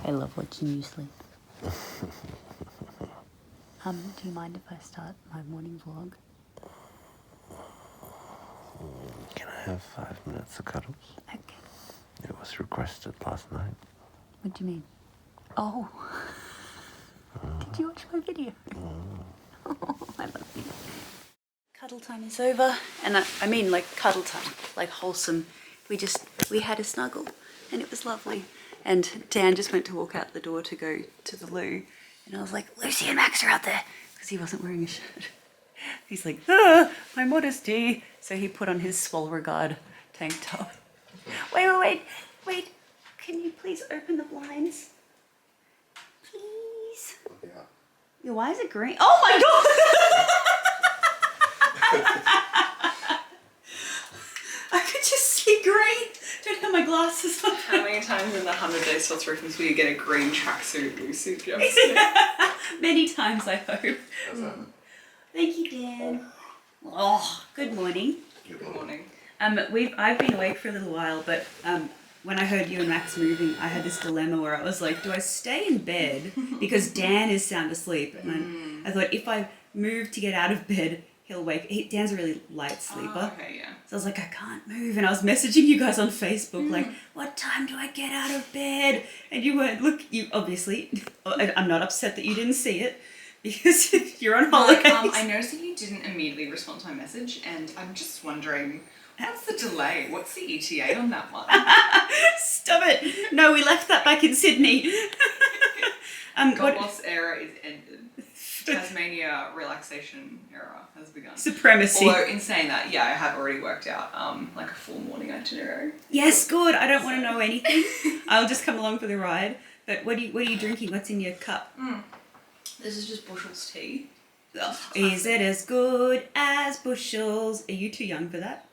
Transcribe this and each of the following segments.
I love watching you sleep. Do you mind if I start my morning vlog? Can I have 5 minutes of cuddles? Okay. It was requested last night. What do you mean? Oh. Did you watch my video? Oh, I love you. Cuddle time is over. And I mean like cuddle time, like wholesome. We had a snuggle and it was lovely. And Dan just went to walk out the door to go to the loo. And I was like, Lucy and Max are out there. Because he wasn't wearing a shirt. He's like, my modesty. So he put on his Swalregard tank top. Wait. Can you please open the blinds? Please. Yeah. Why is it green? Oh my god! I could just see green. Don't have my glasses on. How many times in the 100 Days for Christmas will you get a green tracksuit, blue suit jump? Many times, I hope. Thank you, Dan. Oh, good morning. Good morning. I've been awake for a little while, but when I heard you and Max moving, I had this dilemma where I was like, do I stay in bed because Dan is sound asleep? And I thought if I move to get out of bed, he'll wake. Dan's a really light sleeper. Oh, okay, yeah. So I was like, I can't move. And I was messaging you guys on Facebook, like, what time do I get out of bed? And you weren't, you obviously, I'm not upset that you didn't see it because you're on holidays. I noticed that you didn't immediately respond to my message, and I'm just wondering, what's the delay? What's the ETA on that one? Stop it. No, we left that back in Sydney. Goldmoss era is ended. Tasmania relaxation era has begun. Supremacy. Although in saying that, yeah, I have already worked out like a full morning itinerary. Yes, good. I don't want to know anything. I'll just come along for the ride. But what are you drinking? What's in your cup? This is just Bushels tea. Is it as good as Bushels? Are you too young for that?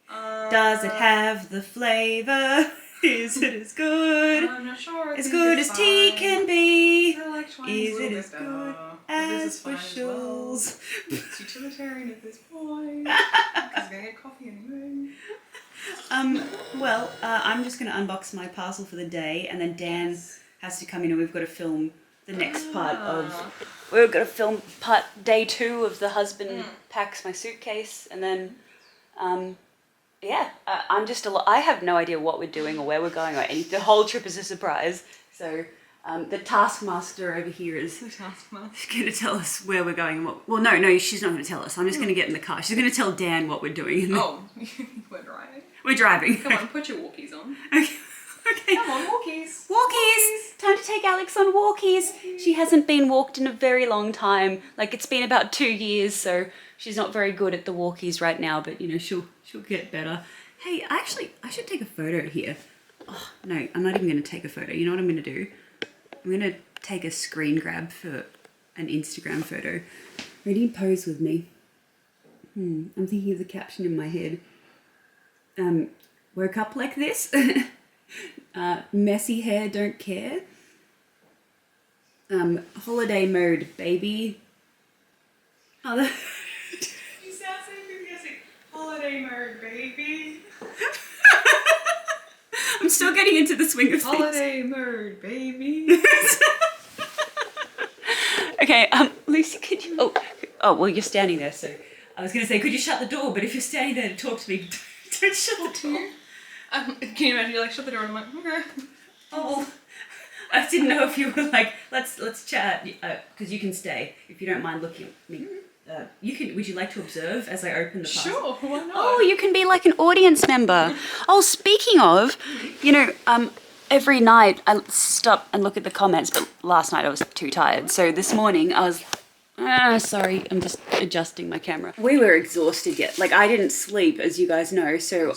Does it have the flavour? Is it as good? I'm not sure. As good as tea can be. I like Is it as good as Bushels? It's utilitarian at this point. Because I'm going to get coffee anyway. I'm just going to unbox my parcel for the day, and then Dan has to come in, and we've got to film the next part of. We've got to film day 2 of the husband packs my suitcase, and then. I'm just I have no idea what we're doing or where we're going or anything. The whole trip is a surprise. So the taskmaster over here is going to tell us where we're going and what. Well, no, she's not going to tell us. I'm just going to get in the car. She's going to tell Dan what we're doing. Oh, we're driving. We're driving. Come on, put your walkies on. Okay. Come on, walkies. Walkies. Time to take Alex on walkies. She hasn't been walked in a very long time. Like it's been about 2 years, so she's not very good at the walkies right now. But she'll get better. Hey, actually, I should take a photo here. Oh, no, I'm not even going to take a photo. You know what I'm going to do? I'm going to take a screen grab for an Instagram photo. Ready? Pose with me. I'm thinking of the caption in my head. Woke up like this. Messy hair, don't care. Holiday mode, baby. Oh, you sound so confusing. Holiday mode, baby. I'm still getting into the swing of things. Holiday mode, baby. Okay, Lucy, could you... Oh, well, you're standing there, so... I was going to say, could you shut the door? But if you're standing there to talk to me, don't shut the door. Can you imagine you're like, shut the door, and I'm like, okay. Oh, I didn't know if you were like, let's chat, because you can stay, if you don't mind looking at me. Would you like to observe as I open the parcel? Sure, why not? Oh, you can be like an audience member. Oh, speaking of, every night I stop and look at the comments, but last night I was too tired. So this morning I was, sorry, I'm just adjusting my camera. We were exhausted yet. Like I didn't sleep, as you guys know, so.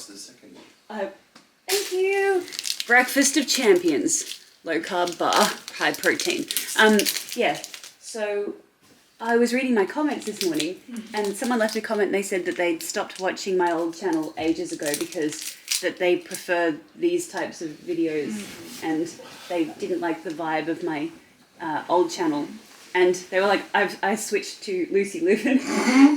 Thank you. Breakfast of champions. Low carb bar, high protein. So I was reading my comments this morning and someone left a comment and they said that they'd stopped watching my old channel ages ago because that they prefer these types of videos and they didn't like the vibe of my old channel. And they were like, I switched to Lucy Lupin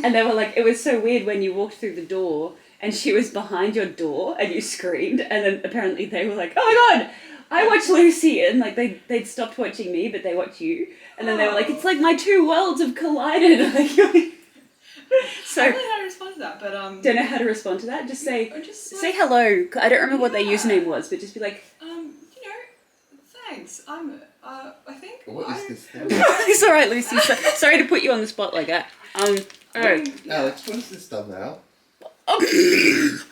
and they were like, it was so weird when you walked through the door and she was behind your door and you screamed and then apparently they were like, oh my God, I watch Lucy and like they'd stopped watching me, but they watch you, and then they were like, it's like my two worlds have collided. So I don't know how to respond to that, but don't know how to respond to that. Just say or just say hello. I don't remember what their username was, but just be like, thanks. I think. What is this thing? it's all right, Lucy. Sorry to put you on the spot like that. Alright. Alex, what is this thumbnail? What is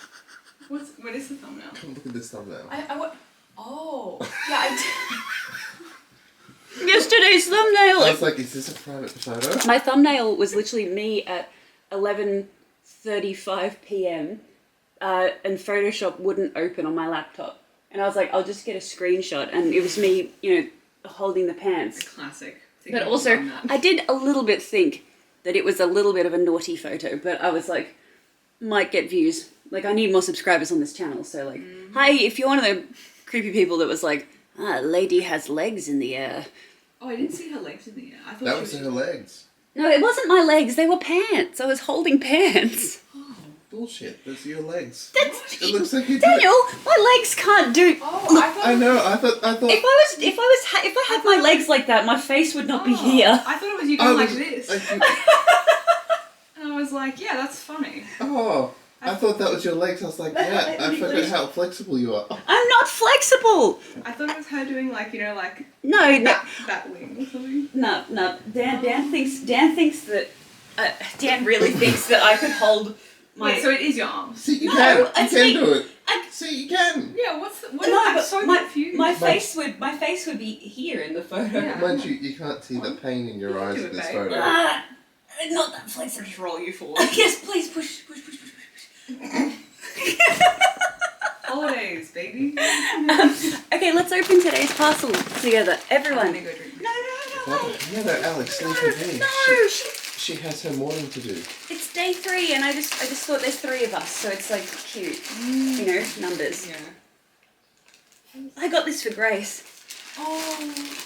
the thumbnail? Come look at this thumbnail. Oh, yeah, Yesterday's thumbnail. I was like, is this a private photo? My thumbnail was literally me at 11:35 p.m. And Photoshop wouldn't open on my laptop. And I was like, I'll just get a screenshot. And it was me, holding the pants. classic. But also, I did a little bit think that it was a little bit of a naughty photo. But I was like, might get views. Like, I need more subscribers on this channel. So, like, hi, if you're one of the creepy people that was like, lady has legs in the air. Oh, I didn't see her legs in the air. I thought That was her legs. No, it wasn't my legs. They were pants. I was holding pants. Oh, Bullshit. Those are your legs. That's It looks like you Daniel. My legs can't do. oh, I thought. I know. I thought. If I had my legs like that, my face would not be here. I thought it was you going like this. I And I was like, yeah, that's funny. I thought that was your legs. I was like, yeah. I forgot how flexible you are. I'm not flexible. I thought it was her doing like, like No. that wing or something. No. Dan thinks that. Dan really thinks that I could hold my. Wait, so it is your arms? See, you No, can. You it's can me. do it. See, you can. Yeah. What? No, I'm but so confused. my face would be here in the photo. Yeah. Mind you can't see the pain in your eyes Do in it, this babe. photo. Not that flexible. Just roll you forward. Yes, please push. Holidays, baby. Okay, let's open today's parcel together. Everyone. I'm gonna go drink. No, wait. No, Alex, leave with me. No, She has her morning to do. it's day 3, and I just thought there's 3 of us, so it's like cute, numbers. Yeah. I got this for Grace. Oh.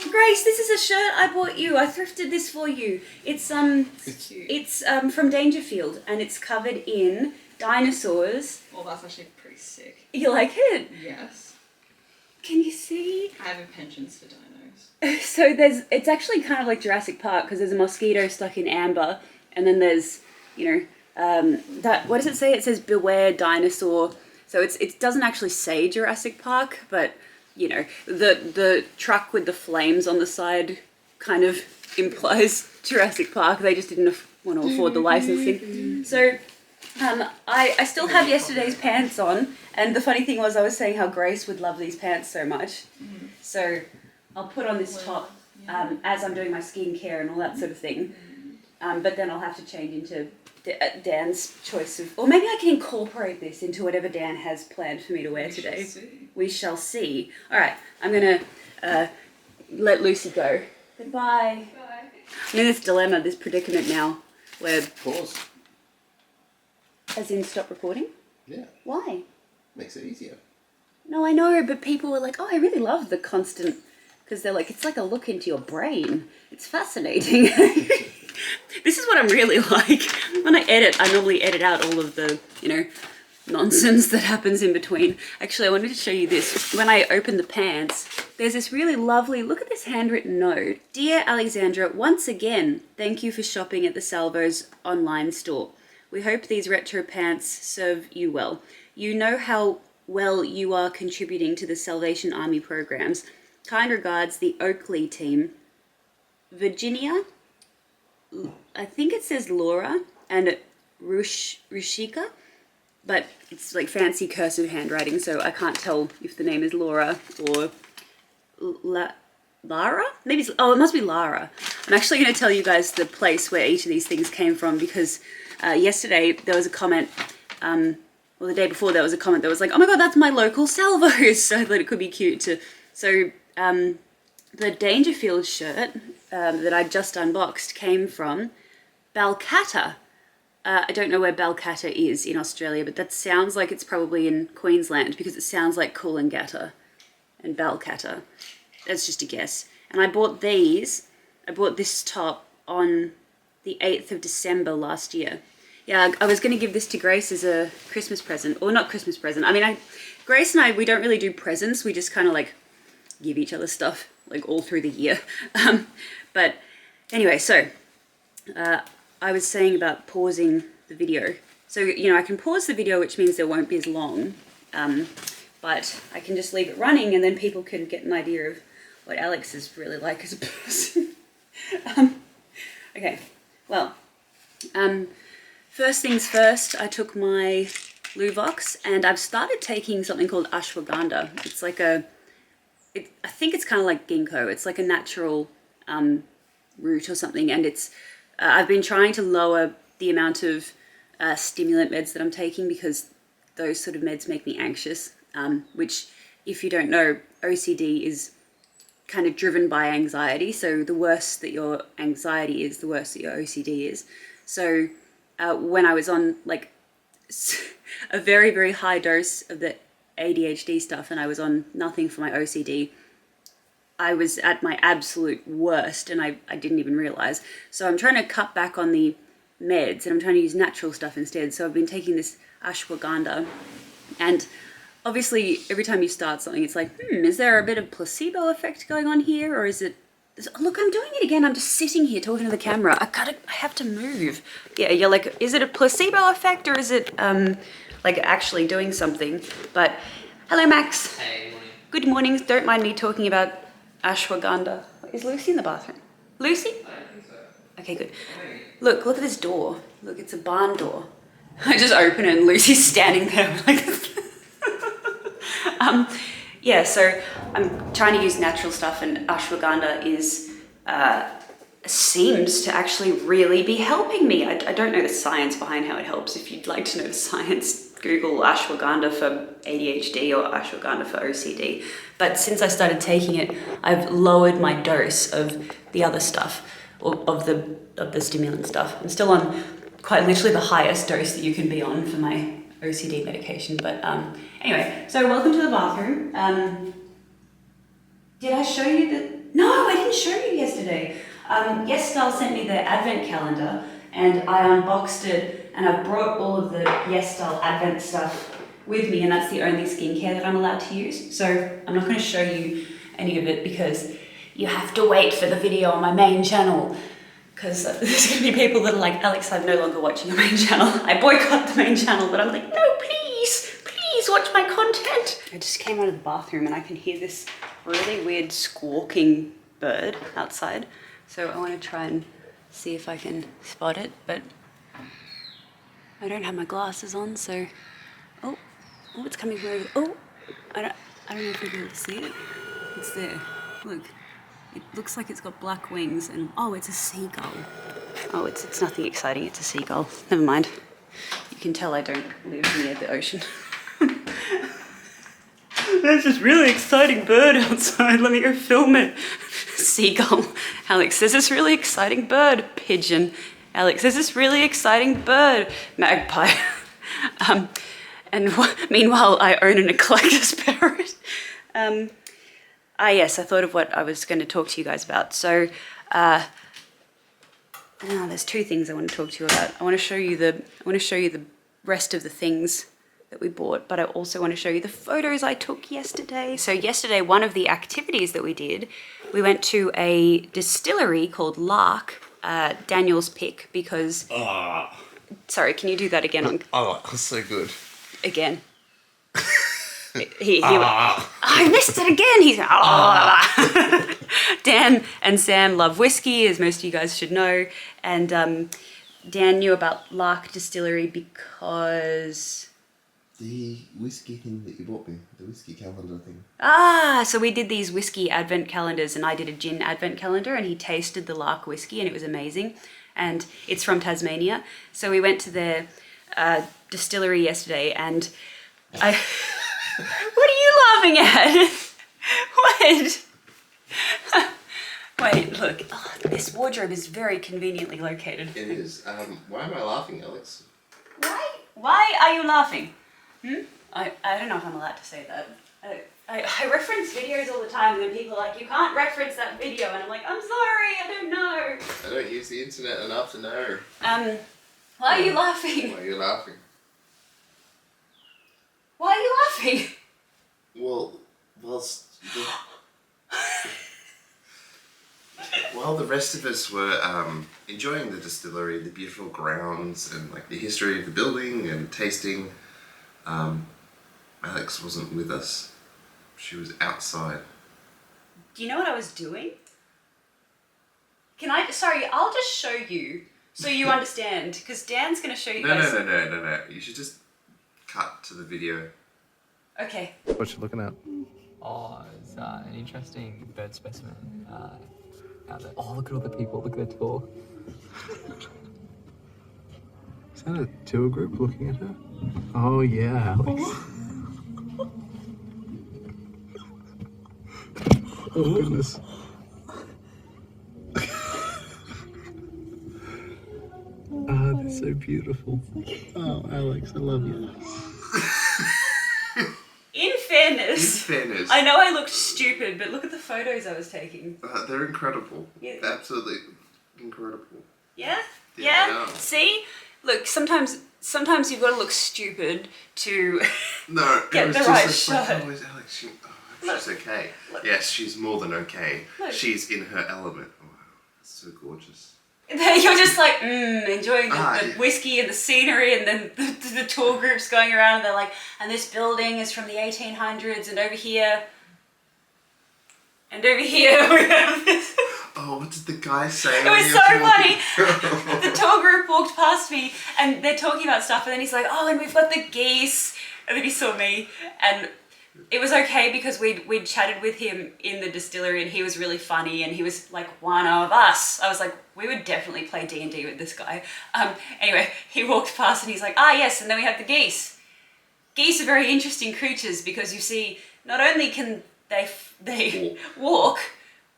Grace, this is a shirt I bought you. I thrifted this for you. It's Cute. it's from Dangerfield, and it's covered in dinosaurs. Well, that's actually pretty sick. You like it? Yes. Can you see? I have a penchant for dinos. So it's actually kind of like Jurassic Park, because there's a mosquito stuck in amber, and then there's, that, what does it say? It says beware dinosaur. So it doesn't actually say Jurassic Park, but the truck with the flames on the side kind of implies Jurassic Park. They just didn't want to afford the licensing. So I still have yesterday's pants on, and the funny thing was I was saying how Grace would love these pants so much. So I'll put on this top as I'm doing my skincare and all that sort of thing. But then I'll have to change into Dan's choice of... Or maybe I can incorporate this into whatever Dan has planned for me to wear today. We shall see. All right, I'm going to let Lucy go. Goodbye. Bye. I'm in this dilemma, this predicament now, where... Pause. As in stop recording? Yeah. Why? Makes it easier. No, I know, but people were like, oh, I really love the constant... Because they're like, it's like a look into your brain. It's fascinating. This is what I'm really like. When I edit, I normally edit out all of the, nonsense that happens in between. Actually, I wanted to show you this. When I open the pants, there's this really lovely, look at this handwritten note. Dear Alexandra, once again, thank you for shopping at the Salvo's online store. We hope these retro pants serve you well. You know how well you are contributing to the Salvation Army programs. Kind regards, the Oakley team. Virginia, I think it says Laura, and Rushika, but it's like fancy cursive handwriting, so I can't tell if the name is Laura or Lara? Maybe it must be Lara. I'm actually going to tell you guys the place where each of these things came from, because yesterday there was a comment, the day before there was a comment that was like, oh my god, that's my local Salvos, so I thought it could be cute to... So the Dangerfield shirt that I just unboxed came from Balcatta. I don't know where Balcatta is in Australia, but that sounds like it's probably in Queensland, because it sounds like Coolangatta and Balcatta. That's just a guess. And I bought this top on the 8th of December last year. Yeah, I was going to give this to Grace as a Christmas present. Or not Christmas present. I mean, Grace and I, we don't really do presents. We just kind of like give each other stuff like all through the year. But anyway, so I was saying about pausing the video. So, you know, I can pause the video, which means there won't be as long. But I can just leave it running and then people can get an idea of what Alex is really like as a person. Okay, well, first things first, I took my Luvox and I've started taking something called ashwagandha. It's like I think it's kind of like ginkgo. It's like a natural root or something, and it's I've been trying to lower the amount of stimulant meds that I'm taking because those sort of meds make me anxious, which, if you don't know, OCD is kind of driven by anxiety. So the worse that your anxiety is, the worse that your OCD is. So when I was on like a very, very high dose of the ADHD stuff and I was on nothing for my OCD, I was at my absolute worst and I didn't even realize. So I'm trying to cut back on the meds and I'm trying to use natural stuff instead. So I've been taking this ashwagandha, and obviously every time you start something, it's like, is there a bit of placebo effect going on here? Or is it, look, I'm doing it again. I'm just sitting here talking to the camera. I have to move. Yeah, you're like, is it a placebo effect or is it like actually doing something? But hello, Max. Hey, morning. Good morning. Don't mind me talking about ashwagandha. Is Lucy in the bathroom? Lucy? I think so. Okay, good. Hey. Look at this door. Look, it's a barn door. I just open it and Lucy's standing there like yeah, so I'm trying to use natural stuff, and ashwagandha is seems to actually really be helping me. I don't know the science behind how it helps. If you'd like to know the science, Google ashwagandha for ADHD or ashwagandha for OCD. But since I started taking it, I've lowered my dose of the other stuff, or of the stimulant stuff. I'm still on quite literally the highest dose that you can be on for my OCD medication. But anyway, so welcome to the bathroom. Did I show you the... No, I didn't show you yesterday. Yestal sent me the advent calendar and I unboxed it, and I've brought all of the Yestal advent stuff with me, and that's the only skincare that I'm allowed to use. So I'm not going to show you any of it because you have to wait for the video on my main channel, because there's going to be people that are like, Alex, I'm no longer watching your main channel. I boycott the main channel, but I'm like, no, please watch my content. I just came out of the bathroom and I can hear this really weird squawking bird outside. So I want to try and see if I can spot it, but I don't have my glasses on, so... Oh, it's coming from over... Oh, I don't know if you'll be able to see it. It's there. Look. It looks like it's got black wings and... Oh, it's a seagull. Oh, it's nothing exciting. It's a seagull. Never mind. You can tell I don't live near the ocean. There's this really exciting bird outside. Let me go film it. Seagull. Alex, there's this really exciting bird. Pigeon. Alex, there's this really exciting bird. Magpie. Meanwhile, I own a collector's parrot. Yes, I thought of what I was going to talk to you guys about. So, there's two things I want to talk to you about. I want to show you the rest of the things that we bought, but I also want to show you the photos I took yesterday. So yesterday, one of the activities that we did, we went to a distillery called Lark, Daniel's pick, because... Sorry, can you do that again? Oh, that's so good. Again. I missed it again. He's Dan and Sam love whiskey, as most of you guys should know, and Dan knew about Lark Distillery because the whiskey thing that you bought me, the whiskey calendar thing. So we did these whiskey advent calendars, and I did a gin advent calendar, and he tasted the Lark whiskey, and it was amazing. And it's from Tasmania, so we went to their distillery yesterday, and I. What are you laughing at? What? Wait, look. Oh, this wardrobe is very conveniently located. It is. Why am I laughing, Alex? Why are you laughing? I don't know if I'm allowed to say that. I reference videos all the time, and then people are like, you can't reference that video, and I'm like, I'm sorry, I don't know. I don't use the internet enough to know. Why are you laughing? Why are you laughing? Why are you laughing? Well, while the rest of us were enjoying the distillery, the beautiful grounds, and like the history of the building and tasting, Alex wasn't with us. She was outside. Do you know what I was doing? Sorry, I'll just show you so you understand, because Dan's going to show you guys. No. You should just cut to the video. Okay. What you looking at? Oh, it's an interesting bird specimen out there. Oh, look at all the people, look at the tour. Is that a tour group looking at her? Oh yeah, Alex. Oh goodness. Ah, they're so beautiful. Oh, Alex, I love you. In fairness, I know I looked stupid, but look at the photos I was taking. They're incredible. Yeah. Absolutely incredible. Yeah? Yeah, Yeah? they are. See? Look, sometimes you've got to look stupid to No, get it was the just right like, shot. oh, is Alex? She's okay. Look. Yes, she's more than okay. Look. She's in her element. Oh, wow, that's so gorgeous. You're just like, enjoying the Yeah. whiskey and the scenery, and then the tour groups going around, and they're like, and this building is from the 1800s, and over here we have this. Oh, what did the guy say? It was so funny. The tour group walked past me, and they're talking about stuff, and then he's like, oh, and we've got the geese, and then he saw me, and it was okay because we'd chatted with him in the distillery, and he was really funny, and he was like one of us. I was like, we would definitely play D&D with this guy. Anyway, he walked past and he's like, yes, and then we have the geese. Geese are very interesting creatures because you see, not only can they walk,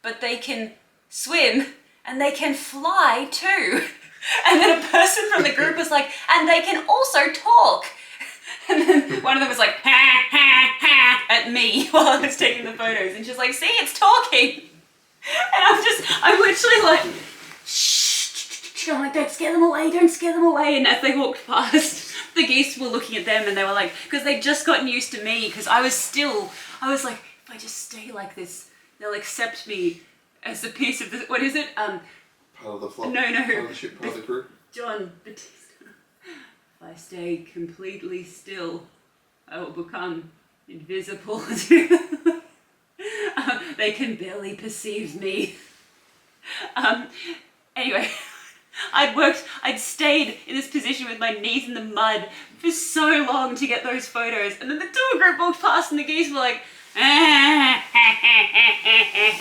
but they can swim and they can fly too. And then a person from the group was like, and they can also talk. And then one of them was like, ha, ha, ha, at me while I was taking the photos. And she's like, see, it's talking. And I'm literally like, shh. I'm like, don't scare them away. And as they walked past, the geese were looking at them and they were like, because they'd just gotten used to me, because I was like, if I just stay like this, they'll accept me as a piece of this, what is it? Part of the flock. No. Part of the ship, part of the crew. John Batista. If I stay completely still, I will become invisible. They can barely perceive me. Anyway, I'd stayed in this position with my knees in the mud for so long to get those photos, and then the tour group walked past and the geese were like, and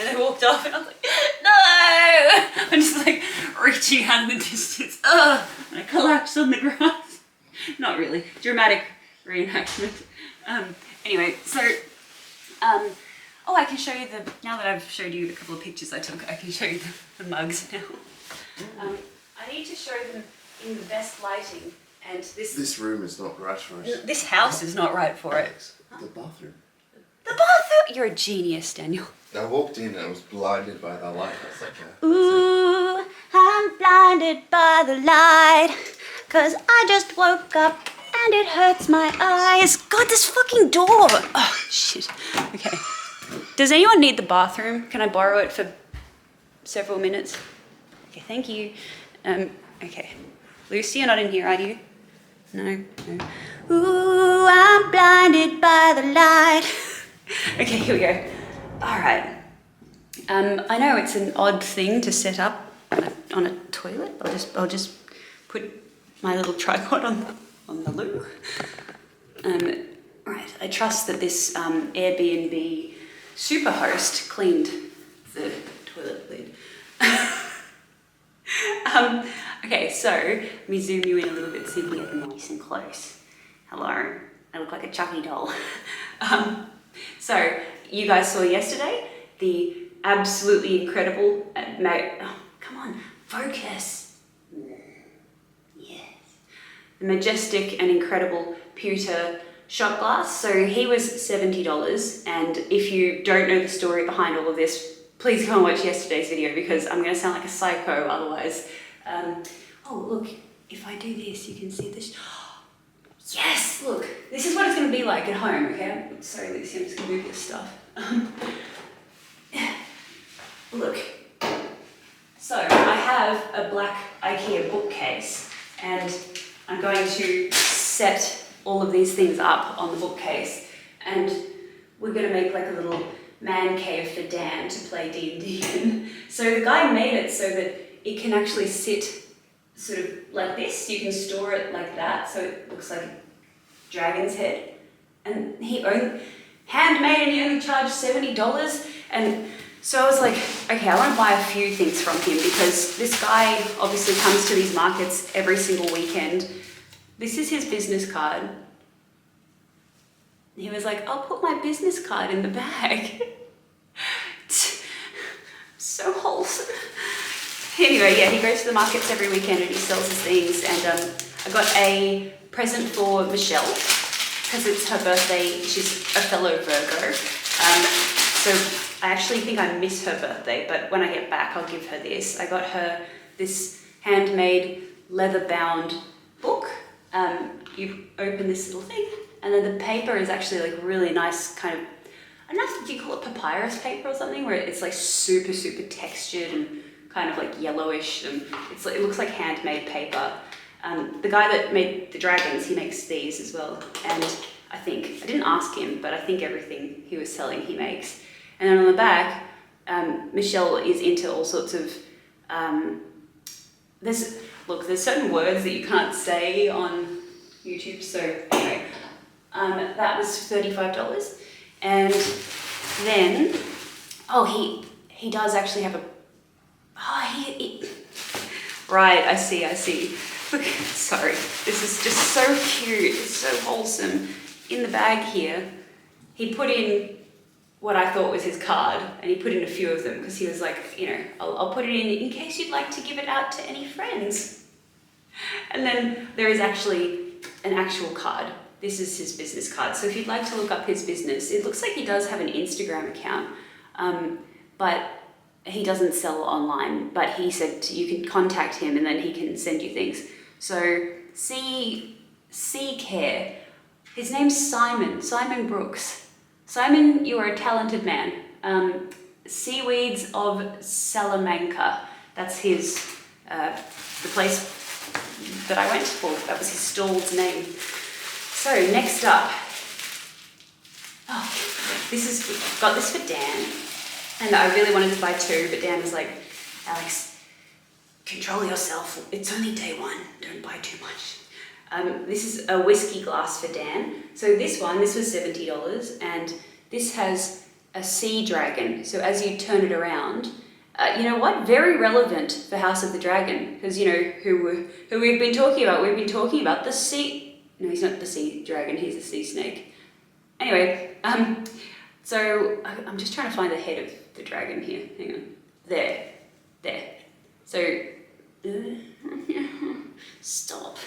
they walked off, and I was like, no! I'm just like reaching out in the distance, and I collapsed on the grass. Not really. Dramatic reenactment. Anyway, so, I can show you now that I've showed you a couple of pictures I took, I can show you the mugs now. I need to show them in the best lighting, and This room is not right for us. this house is not right for it. Alex, the bathroom. The bathroom! You're a genius, Daniel. I walked in and I was blinded by the light. I was like, Ooh, I'm blinded by the light, 'cause I just woke up and it hurts my eyes. God, this fucking door! Oh, shit. Okay. Does anyone need the bathroom? Can I borrow it for several minutes? Okay, thank you. Okay. Lucy, you're not in here, are you? No. Ooh, I'm blinded by the light. Okay, here we go. All right. I know it's an odd thing to set up on a toilet. I'll just put my little tripod on the loo. Right. I trust that this Airbnb superhost cleaned the toilet lid. Okay, so let me zoom you in a little bit so you can get nice and close. Hello, I look like a Chucky doll. So you guys saw yesterday the absolutely incredible, come on, focus. Yes. The majestic and incredible pewter shot glass. So he was $70, and if you don't know the story behind all of this, please go and watch yesterday's video because I'm going to sound like a psycho otherwise. Oh look, if I do this, you can see this. Yes, look, this is what it's going to be like at home, okay? Sorry, Lucy, I'm just going to move this stuff. Look, so I have a black IKEA bookcase, and I'm going to set all of these things up on the bookcase, and we're going to make like a little man cave for Dan to play D&D in. So the guy made it so that it can actually sit sort of like this. You can store it like that, so it looks like a dragon's head. And handmade, and he only charged $70. And so I was like, okay, I want to buy a few things from him, because this guy obviously comes to these markets every single weekend. This is his business card. He was like, I'll put my business card in the bag. So wholesome. Anyway, yeah, he goes to the markets every weekend and he sells his things. And I got a present for Michelle, because it's her birthday. She's a fellow Virgo. So I actually think I miss her birthday, but when I get back, I'll give her this. I got her this handmade leather-bound book. You open this little thing, and then the paper is actually like really nice kind of, I don't know, do you call it papyrus paper or something, where it's like super, super textured and kind of like yellowish, and it looks like handmade paper. The guy that made the dragons, he makes these as well, and I didn't ask him, but I think everything he was selling he makes. And then on the back, Michelle is into all sorts of, there's certain words that you can't say on YouTube, so anyway, that was $35. And then, he does actually have right, I see. Look, sorry, this is just so cute, it's so wholesome. In the bag here, he put in what I thought was his card, and he put in a few of them, because he was like, I'll put it in case you'd like to give it out to any friends. And then there is actually an actual card. This is his business card. So if you'd like to look up his business, it looks like he does have an Instagram account, but he doesn't sell online, but he said you can contact him and then he can send you things. So C Care. His name's Simon Brooks. Simon, you are a talented man. Seaweeds of Salamanca. That's the place that I went for. That was his stall's name. So next up, got this for Dan, and I really wanted to buy two, but Dan was like, Alex, control yourself. It's only day one. Don't buy too much. This is a whiskey glass for Dan. So this was $70, and this has a sea dragon. So as you turn it around, you know what? Very relevant for House of the Dragon, because who we've been talking about. We've been talking about the sea. No, he's not the sea dragon. He's a sea snake. Anyway, so I'm just trying to find the head of the dragon here. Hang on. There. So, stop.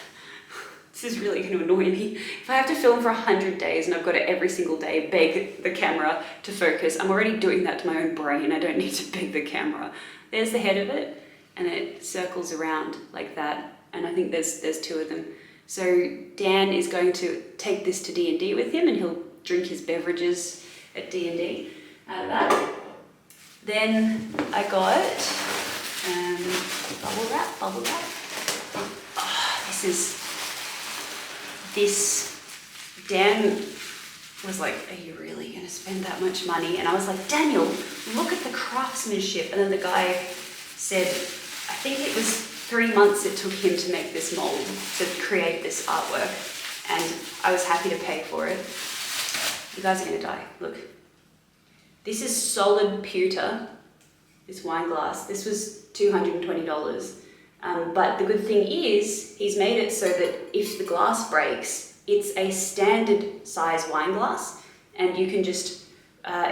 This is really going to annoy me. If I have to film for 100 days and I've got to every single day beg the camera to focus, I'm already doing that to my own brain. I don't need to beg the camera. There's the head of it, and it circles around like that. And I think there's two of them. So Dan is going to take this to D&D with him, and he'll drink his beverages at D&D out of that. Then I got bubble wrap. Dan was like, are you really going to spend that much money? And I was like, Daniel, look at the craftsmanship. And then the guy said, I think it was 3 months it took him to make this mold, to create this artwork. And I was happy to pay for it. You guys are going to die. Look. This is solid pewter, this wine glass. This was $220. But the good thing is, he's made it so that if the glass breaks, it's a standard size wine glass, and you can just,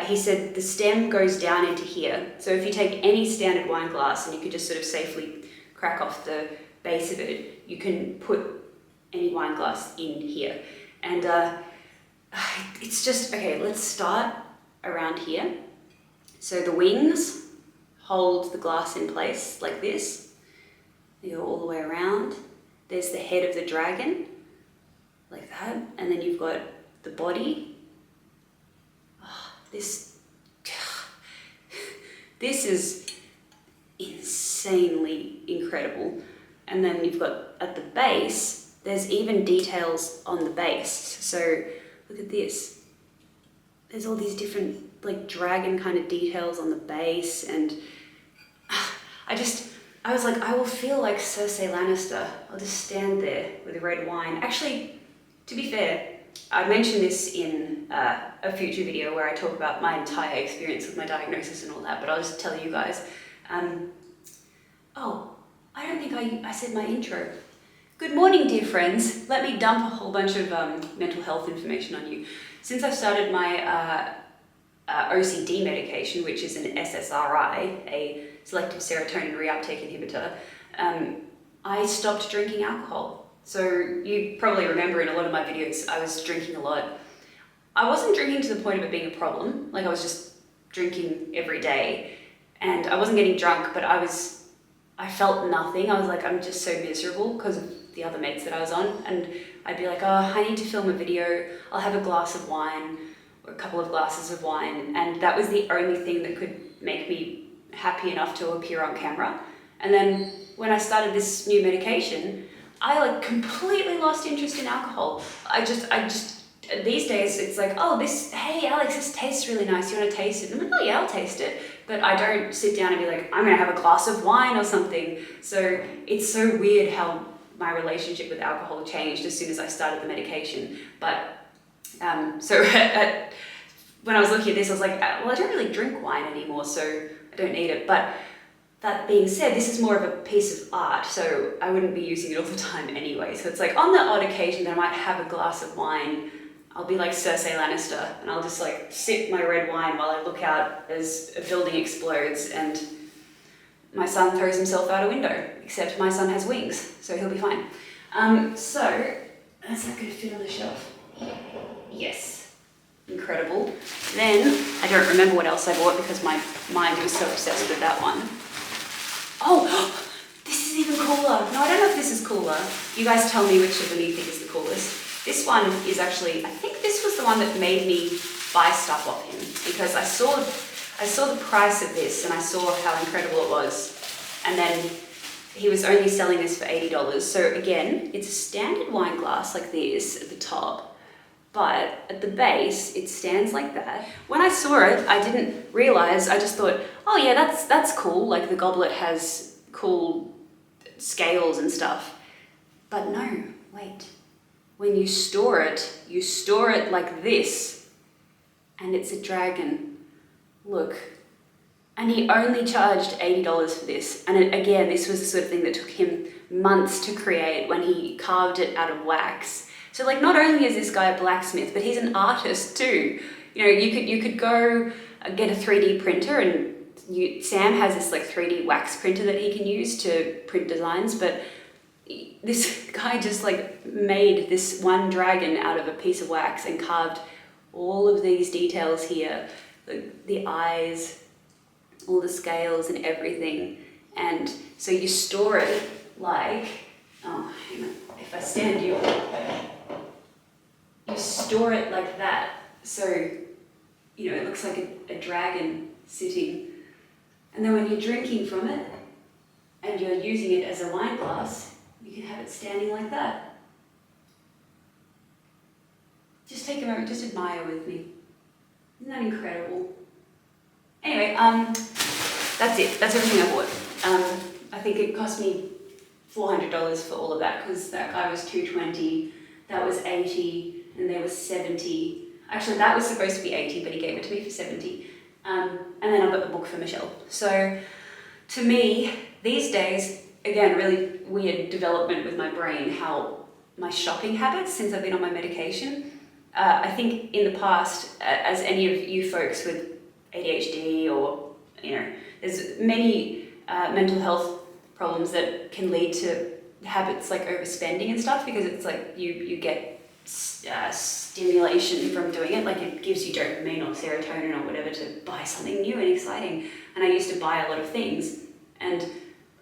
he said the stem goes down into here. So if you take any standard wine glass and you could just sort of safely crack off the base of it, you can put any wine glass in here. And it's just, okay, let's start around here. So the wings hold the glass in place like this. They go all the way around. there's the head of the dragon, like that, and then you've got the body. Oh, this is insanely incredible. And then you've got at the base, there's even details on the base. So look at this. There's all these different like dragon kind of details on the base, and I was like, I will feel like Cersei Lannister. I'll just stand there with a red wine. Actually, to be fair, I mentioned this in a future video where I talk about my entire experience with my diagnosis and all that, but I'll just tell you guys. Oh, I don't think I said my intro. Good morning, dear friends. Let me dump a whole bunch of mental health information on you. Since I've started my OCD medication, which is an SSRI, a selective serotonin reuptake inhibitor, I stopped drinking alcohol. So you probably remember in a lot of my videos, I was drinking a lot. I wasn't drinking to the point of it being a problem. Like I was just drinking every day, and I wasn't getting drunk, but I felt nothing. I was like, I'm just so miserable because of the other meds that I was on. And I'd be like, oh, I need to film a video. I'll have a glass of wine or a couple of glasses of wine. And that was the only thing that could make me happy enough to appear on camera. And then when I started this new medication, I like completely lost interest in alcohol. I just these days it's like, oh, hey Alex, this tastes really nice. You want to taste it? And I'm like, oh yeah, I'll taste it. But I don't sit down and be like, I'm gonna have a glass of wine or something. So it's so weird how my relationship with alcohol changed as soon as I started the medication. But when I was looking at this, I was like, well, I don't really drink wine anymore, so I don't need it. But that being said, this is more of a piece of art, so I wouldn't be using it all the time anyway. So it's like on the odd occasion that I might have a glass of wine, I'll be like Cersei Lannister, and I'll just like sip my red wine while I look out as a building explodes and my son throws himself out a window, except my son has wings, so he'll be fine. So, is that going to fit on the shelf? Yes. Incredible. Then, I don't remember what else I bought because my mind was so obsessed with that one. Oh, this is even cooler. No, I don't know if this is cooler. You guys tell me which of them you think is the coolest. This one is actually, I think this was the one that made me buy stuff off him, because I saw the price of this and I saw how incredible it was. And then he was only selling this for $80. So again, it's a standard wine glass like this at the top, but at the base, it stands like that. When I saw it, I didn't realize, I just thought, oh yeah, that's cool. Like the goblet has cool scales and stuff. But no, wait. When you store it like this, and it's a dragon. Look. And he only charged $80 for this. And again, this was the sort of thing that took him months to create when he carved it out of wax. So like, not only is this guy a blacksmith, but he's an artist too. You know, you could go get a 3D printer, and Sam has this like 3D wax printer that he can use to print designs, but this guy just like made this one dragon out of a piece of wax and carved all of these details here, the eyes, all the scales and everything. And so you store it like, oh, hang on, if I stand you store it like that. So, you know, it looks like a dragon sitting. And then when you're drinking from it and you're using it as a wine glass, you can have it standing like that. Just take a moment, just admire with me. Isn't that incredible? Anyway, that's it. That's everything I bought. I think it cost me $400 for all of that, because that guy was $220, that was $80, and there was $70. Actually, that was supposed to be $80, but he gave it to me for $70. And then I got the book for Michelle. So, to me, these days, again, really weird development with my brain, how my shopping habits since I've been on my medication. I think in the past, as any of you folks with ADHD or, you know, there's many mental health problems that can lead to habits like overspending and stuff, because it's like you get stimulation from doing it, like it gives you dopamine or serotonin or whatever to buy something new and exciting. And I used to buy a lot of things and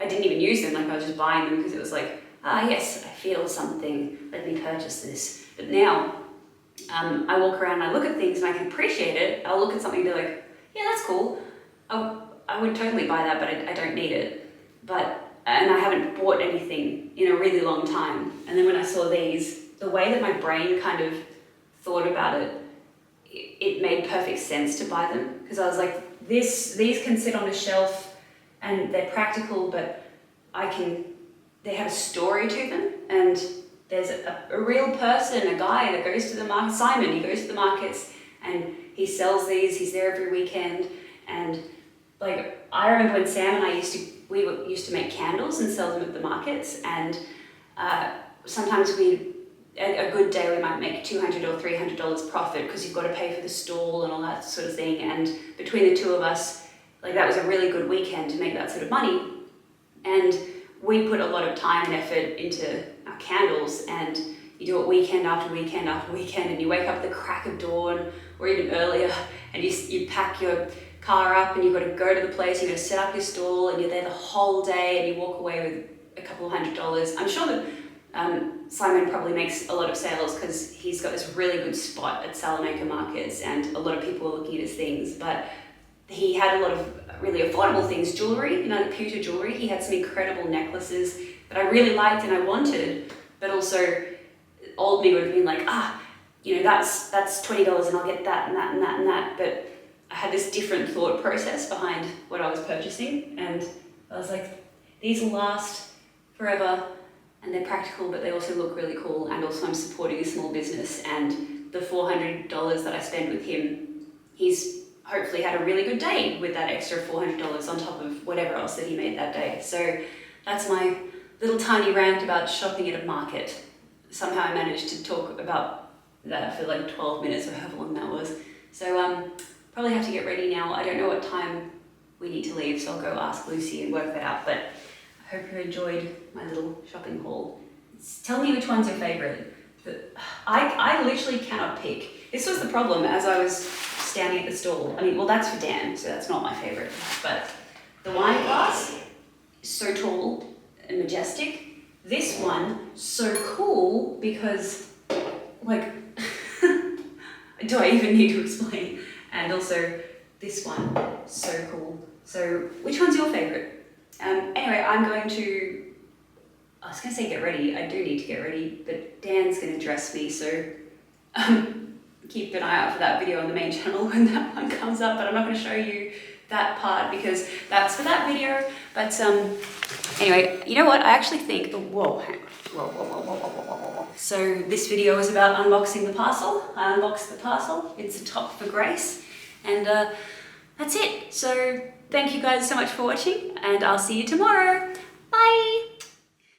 I didn't even use them, like I was just buying them because it was like, yes, I feel something, let me purchase this. But now, I walk around and I look at things and I can appreciate it. I'll look at something and be like, yeah, that's cool. I would totally buy that, but I don't need it. And I haven't bought anything in a really long time. And then when I saw these, the way that my brain kind of thought about it, it made perfect sense to buy them. Because I was like, these can sit on a shelf and they're practical, but they have a story to them. And there's a real person, a guy that goes to the market, Simon, he goes to the markets and he sells these, he's there every weekend. And like, I remember when Sam and I we used to make candles and sell them at the markets, and sometimes a good day we might make $200 or $300 profit because you've got to pay for the stall and all that sort of thing. And between the two of us, like, that was a really good weekend to make that sort of money. And we put a lot of time and effort into our candles, and you do it weekend after weekend after weekend, and you wake up at the crack of dawn or even earlier, and you pack your car up and you've got to go to the place, you've got to set up your stall, and you're there the whole day, and you walk away with a couple of $100s. I'm sure that Simon probably makes a lot of sales because he's got this really good spot at Salamanca markets and a lot of people are looking at his things, but he had a lot of really affordable things, jewelry, pewter jewelry. He had some incredible necklaces that I really liked and I wanted, but also old me would have been like, that's $20 and I'll get that and that and that and that. But I had this different thought process behind what I was purchasing, and I was like, these will last forever and they're practical, but they also look really cool, and also I'm supporting a small business, and the $400 that I spend with him, he's hopefully had a really good day with that extra $400 on top of whatever else that he made that day. So that's my little tiny rant about shopping at a market. Somehow I managed to talk about that for like 12 minutes or however long that was. So probably have to get ready now. I don't know what time we need to leave, so I'll go ask Lucy and work that out. But I hope you enjoyed my little shopping haul. Tell me which one's your favourite. I literally cannot pick. This was the problem as I was standing at the stall. I mean, well, that's for Dan, so that's not my favourite. But the wine glass is so tall and majestic. This one, so cool because, like, do I even need to explain? And also this one, so cool. So which one's your favourite? Anyway, I was going to say get ready. I do need to get ready, but Dan's going to dress me, so keep an eye out for that video on the main channel when that one comes up, but I'm not going to show you that part because that's for that video. But anyway, you know what? I actually think, whoa. So this video is about unboxing the parcel. I unboxed the parcel. It's a top for Grace, and that's it. So thank you guys so much for watching, and I'll see you tomorrow. Bye.